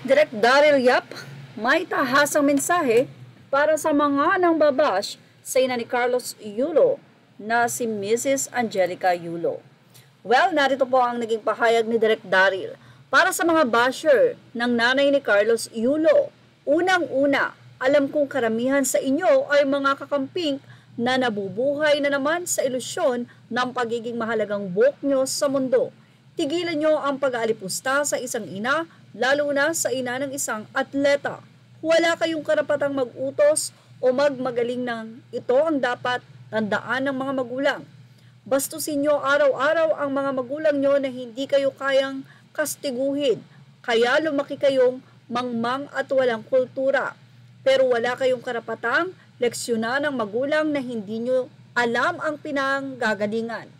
Direk Daryl Yap, may tahasang mensahe para sa mga nang babash sa ina ni Carlos Yulo na si Mrs. Angelica Yulo. Well, narito po ang naging pahayag ni Direk Daryl para sa mga basher ng nanay ni Carlos Yulo. Unang-una, alam kong karamihan sa inyo ay mga kakamping na nabubuhay na naman sa ilusyon ng pagiging mahalagang buhok nyo sa mundo. Tigilan nyo ang pag-aalipusta sa isang ina, lalo na sa ina ng isang atleta. Wala kayong karapatang mag-utos o magmagaling ng ito ang dapat tandaan ng mga magulang. Bastusin nyo araw-araw ang mga magulang nyo na hindi kayo kayang kastiguhin, kaya lumaki kayong mangmang at walang kultura. Pero wala kayong karapatang leksyonan ng magulang na hindi nyo alam ang pinanggagalingan.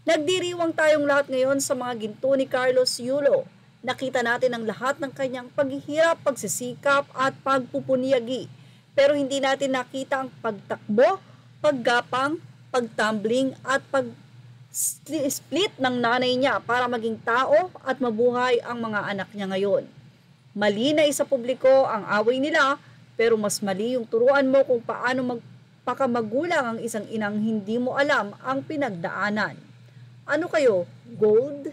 Nagdiriwang tayong lahat ngayon sa mga ginto ni Carlos Yulo. Nakita natin ang lahat ng kanyang paghihirap, pagsisikap at pagpupunyagi. Pero hindi natin nakita ang pagtakbo, paggapang, pagtumbling at pag-split ng nanay niya para maging tao at mabuhay ang mga anak niya ngayon. Mali na isa publiko ang away nila, pero mas mali yung turuan mo kung paano magpakamagulang ang isang inang hindi mo alam ang pinagdaanan. Ano kayo? Gold?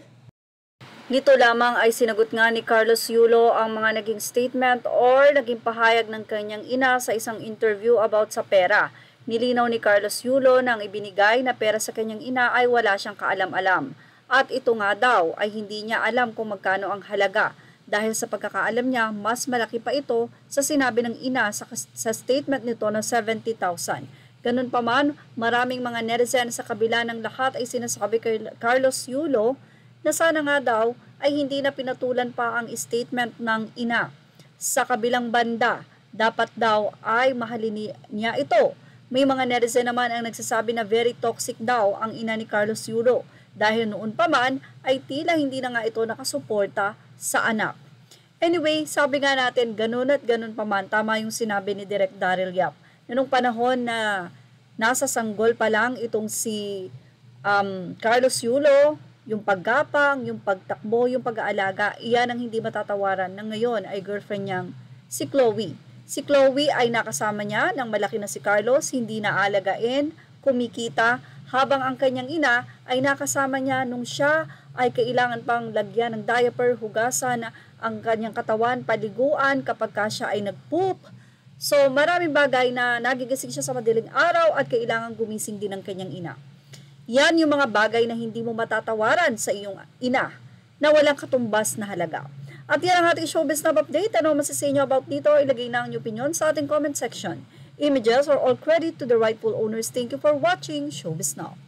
Nito lamang ay sinagot nga ni Carlos Yulo ang mga naging statement or naging pahayag ng kanyang ina sa isang interview about sa pera. Nilinaw ni Carlos Yulo na ang ibinigay na pera sa kanyang ina ay wala siyang kaalam-alam. At ito nga daw ay hindi niya alam kung magkano ang halaga. Dahil sa pagkakaalam niya, mas malaki pa ito sa sinabi ng ina sa statement nito na 70,000. Ganun pa man, maraming mga netizen sa kabila ng lahat ay sinasabi kay Carlos Yulo na sana nga daw ay hindi na pinatulan pa ang statement ng ina. Sa kabilang banda, dapat daw ay mahalin niya ito. May mga netizen naman ang nagsasabi na very toxic daw ang ina ni Carlos Yulo dahil noon pa man ay tila hindi na nga ito nakasuporta sa anak. Anyway, sabi nga natin ganun at ganun pa man, tama yung sinabi ni Direk Daryl Yap. Noong panahon na nasa sanggol pa lang itong si Carlos Yulo, yung paggapang, yung pagtakbo, yung pag-aalaga, iyan ang hindi matatawaran na ngayon ay girlfriend niyang si Chloe. Si Chloe ay nakasama niya nang malaki na si Carlos, hindi na alagain, kumikita, habang ang kanyang ina ay nakasama niya nung siya ay kailangan pang lagyan ng diaper, hugasan ang kanyang katawan, paliguan kapag siya ay nag-poop. So maraming bagay na nagigising siya sa madaling araw at kailangan gumising din ng kanyang ina. Yan yung mga bagay na hindi mo matatawaran sa iyong ina na walang katumbas na halaga. At yan ang ating showbiz na update. Ano masasay nyo about dito? Ilagay na ang inyong opinion sa ating comment section. Images or all credit to the rightful owners. Thank you for watching Showbiz Now.